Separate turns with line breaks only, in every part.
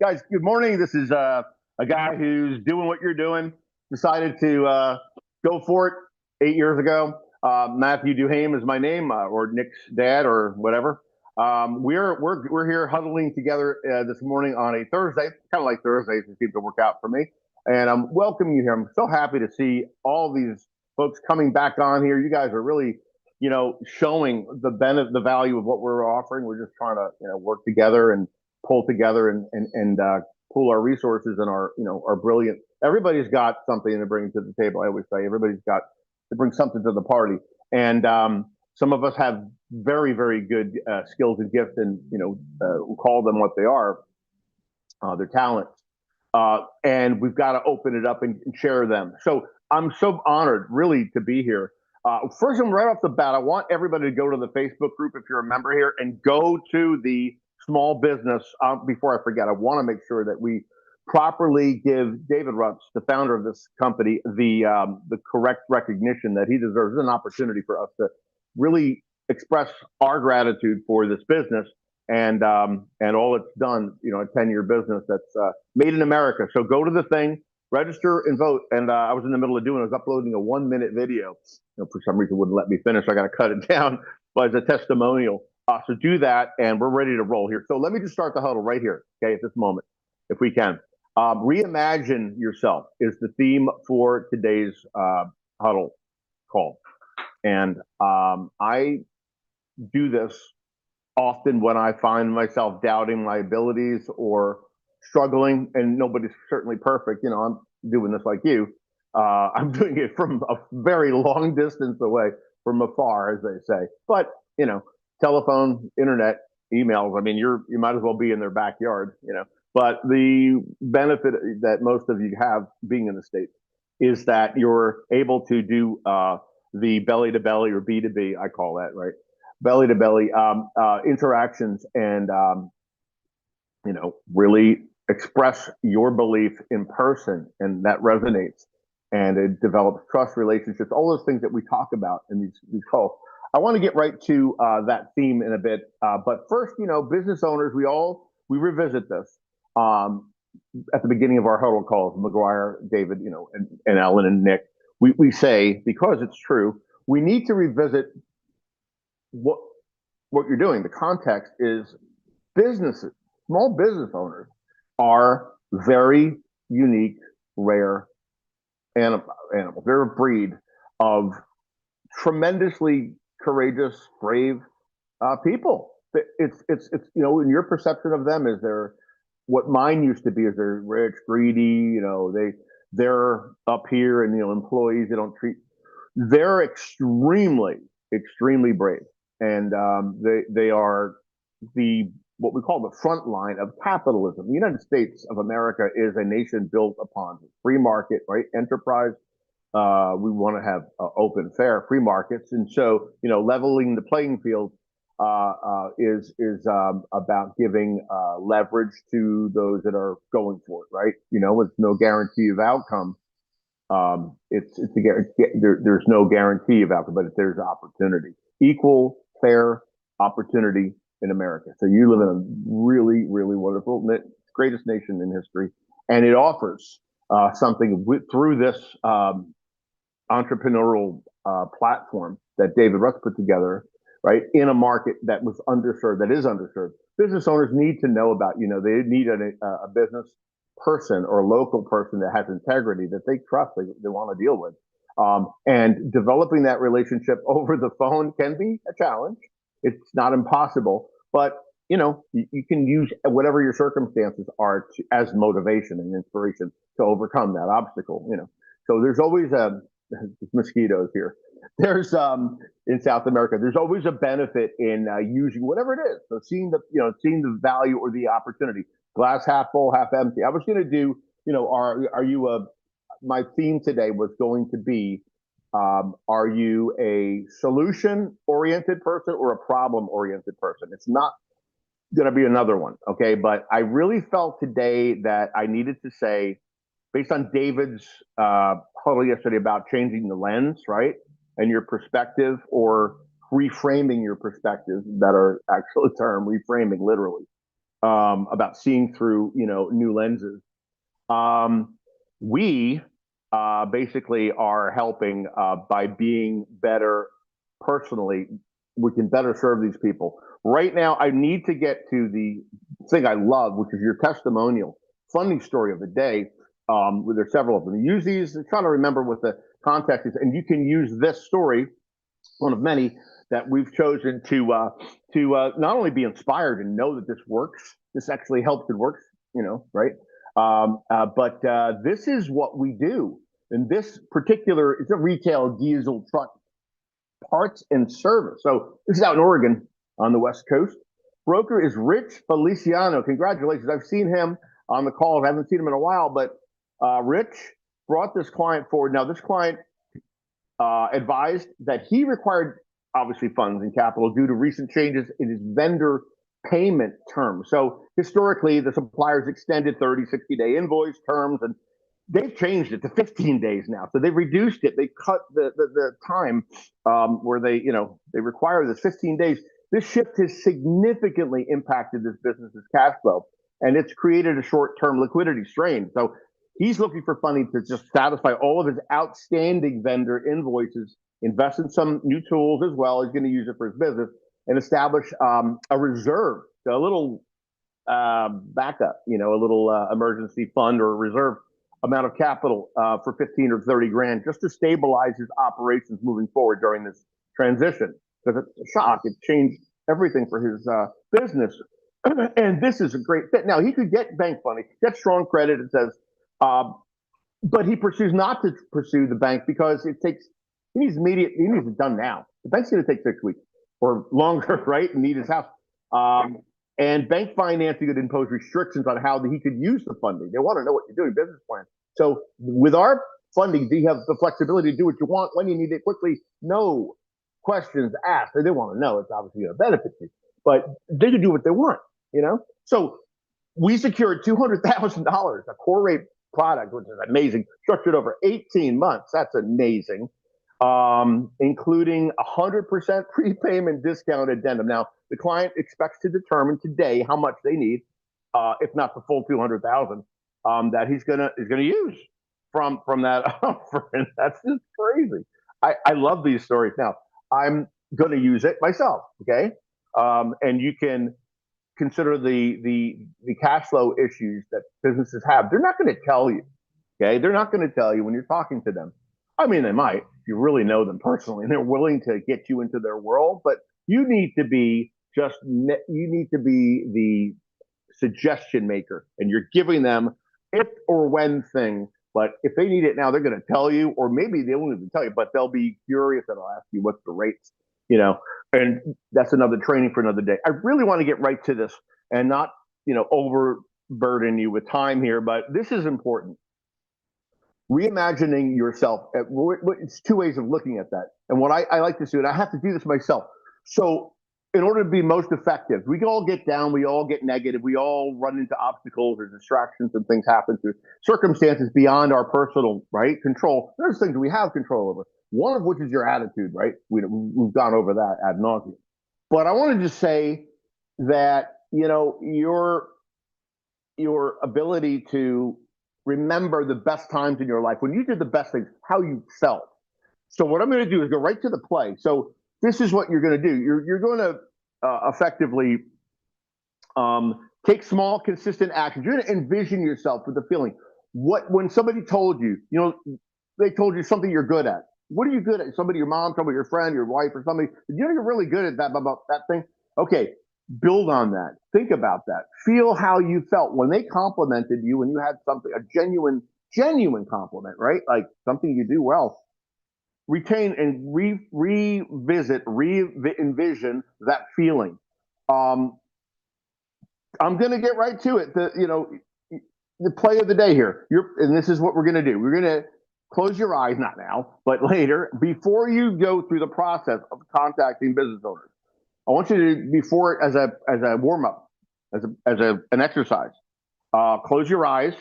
Guys, good morning. This is a guy who's doing what you're doing. Decided to go for it 8 years ago. Matthew Duhame is my name, or Nick's dad, or whatever. We're here huddling together this morning on a Thursday. Kind of like Thursdays, it seems to work out for me. And I'm welcoming you here. I'm so happy to see all these folks coming back on here. You guys are really, showing the value of what we're offering. We're just trying to, work together and pull together and pool our resources and our brilliant. Everybody's got something to bring to the table. I always say everybody's got to bring something to the party, and some of us have very, very good skills and gifts, and we'll call them what they are, their talents, and we've got to open it up and share them. So I'm so honored, really, to be here. First, right off the bat, I want everybody to go to the Facebook group if you're a member here, and go to the small business. Before I forget, I want to make sure that we properly give David Rutz, the founder of this company, the correct recognition that he deserves. It's an opportunity for us to really express our gratitude for this business and all it's done. A 10-year business that's made in America. So go to the thing, register and vote. And I was in the middle of I was uploading a 1-minute video. For some reason, it wouldn't let me finish. I got to cut it down, but as a testimonial. So do that, and we're ready to roll here. So let me just start the huddle right here, okay, at this moment, if we can. Reimagine yourself is the theme for today's huddle call. And I do this often when I find myself doubting my abilities or struggling, and nobody's certainly perfect. I'm doing this like you. I'm doing it from a very long distance away, from afar, as they say. But, telephone, internet, emails. I mean, you might as well be in their backyard, But the benefit that most of you have being in the States is that you're able to do the belly to belly, or B2B, I call that, right? Belly to belly interactions, and really express your belief in person, and that resonates, and it develops trust relationships, all those things that we talk about in these calls. I want to get right to that theme in a bit, but first, business owners, we revisit this at the beginning of our huddle calls. McGuire, David, and Ellen and Nick, we say, because it's true, we need to revisit what you're doing. The context is businesses, small business owners are very unique, rare animals. They're a breed of tremendously courageous, brave people. It's in your perception of them, is they're what mine used to be, is they're rich, greedy, they're up here, and employees they don't treat. They're extremely, extremely brave, and they are what we call the front line of capitalism. The United States of America is a nation built upon free market, right? Enterprise. We want to have open, fair, free markets, and so leveling the playing field is about giving leverage to those that are going for it, right? With no guarantee of outcome. There's no guarantee of outcome, but there's opportunity, equal, fair opportunity in America. So you live in a really, really wonderful, greatest nation in history, and it offers something through this entrepreneurial platform that David Rutz put together, right, in a market that was underserved, that is underserved. Business owners need to know about, they need a business person or a local person that has integrity, that they trust, they want to deal with. And developing that relationship over the phone can be a challenge. It's not impossible, but you can use whatever your circumstances are as motivation and inspiration to overcome that obstacle. So there's always mosquitoes here. There's in South America, there's always a benefit in using whatever it is. So seeing the value or the opportunity, glass half full, half empty. I was going to do, my theme today was going to be, are you a solution-oriented person or a problem-oriented person? It's not going to be another one, okay? But I really felt today that I needed to say, based on David's huddle yesterday about changing the lens, right? And your perspective, or reframing your perspective, better actual term, reframing literally. about seeing through, new lenses. We basically are helping by being better personally. We can better serve these people. Right now, I need to get to the thing I love, which is your testimonial funding story of the day. Where there's several of them. Use these, try to remember what the context is, and you can use this story, one of many that we've chosen to not only be inspired and know that this works, this actually helps and works, right? But this is what we do. And this particular, it's a retail diesel truck parts and service. So this is out in Oregon on the West Coast. Broker is Rich Feliciano. Congratulations. I've seen him on the calls. I haven't seen him in a while, but Rich brought this client forward. Now, this client advised that he required, obviously, funds and capital due to recent changes in his vendor payment terms. So historically, the suppliers extended 30, 60-day invoice terms, and they've changed it to 15 days now. So they've reduced it. They cut the time where they require this 15 days. This shift has significantly impacted this business's cash flow, and it's created a short-term liquidity strain. So he's looking for funding to just satisfy all of his outstanding vendor invoices, invest in some new tools as well. He's going to use it for his business and establish a reserve, a little backup, a little emergency fund or a reserve amount of capital for 15 or 30 grand just to stabilize his operations moving forward during this transition. Because it's a shock. It changed everything for his business. And this is a great fit. Now, he could get bank funding, get strong credit, it says, but he pursues not to pursue the bank because he needs it done now. The bank's going to take 6 weeks or longer, right? And need his house. And bank financing would impose restrictions on how he could use the funding. They want to know what you're doing, business plan. So with our funding, do you have the flexibility to do what you want when you need it quickly? No questions asked. They want to know. It's obviously going to benefit you, but they can do what they want, So we secured $200,000, a core rate product, which is amazing, structured over 18 months. That's amazing. Including 100% prepayment discount addendum. Now, the client expects to determine today how much they need, if not the full 200,000, that he's gonna use from that offer. And that's just crazy. I love these stories. Now, I'm gonna use it myself. Okay, and you can consider the cash flow issues that businesses have. They're not going to tell you. Okay, they're not going to tell you when you're talking to them. I mean, they might if you really know them personally and they're willing to get you into their world, but you need to be the suggestion maker, and you're giving them if or when thing. But if they need it now, they're going to tell you, or maybe they won't even tell you, but they'll be curious and they'll ask you what's the rates, and that's another training for another day. I really want to get right to this and not, overburden you with time here, but this is important. Reimagining yourself. It's two ways of looking at that. And what I like to do, and I have to do this myself. So in order to be most effective, we all get down, we all get negative, we all run into obstacles or distractions and things happen through circumstances beyond our personal, right, control. There's things we have control over. One of which is your attitude, right? We've gone over that ad nauseum. But I want to just say that, your ability to remember the best times in your life, when you did the best things, how you felt. So what I'm going to do is go right to the play. So this is what you're going to do. You're going to effectively take small, consistent actions. You're going to envision yourself with the feeling. When somebody told you, they told you something you're good at. What are you good at? Somebody, your mom, somebody, your friend, your wife, or somebody. You're really good at that about that thing. Okay, build on that. Think about that. Feel how you felt when they complimented you, when you had something, a genuine compliment, right? Like something you do well. Retain and envision that feeling. I'm going to get right to it. The play of the day here. And this is what we're going to do. We're going to close your eyes, not now, but later, before you go through the process of contacting business owners. I want you to, before as a warm up, as an exercise, close your eyes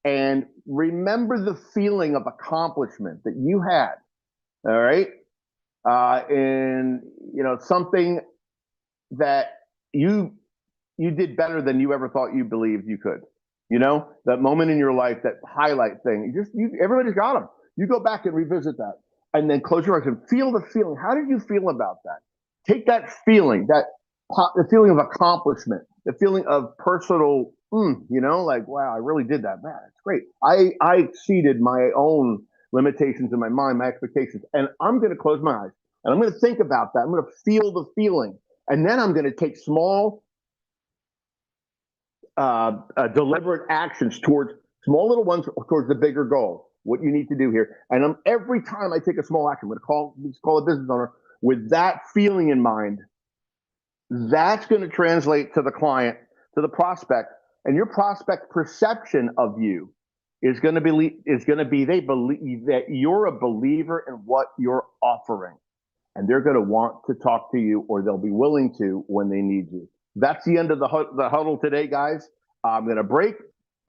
and remember the feeling of accomplishment that you had. All right, and something that you you did better than you ever thought you believed you could. You know, that moment in your life, that highlight thing. Everybody's got them. You go back and revisit that, and then close your eyes and feel the feeling. How did you feel about that? Take that feeling, the feeling of accomplishment, the feeling of personal, like wow, I really did that. Man, it's great. I exceeded my own limitations in my mind, my expectations, and I'm going to close my eyes and I'm going to think about that. I'm going to feel the feeling, and then I'm going to take small deliberate actions towards small little ones towards the bigger goal. What you need to do here, and every time I take a small action, I'm going to call a business owner with that feeling in mind. That's going to translate to the client, to the prospect, and your prospect perception of you is going to be they believe that you're a believer in what you're offering, and they're going to want to talk to you, or they'll be willing to when they need you. That's the end of the huddle today, guys. I'm going to break.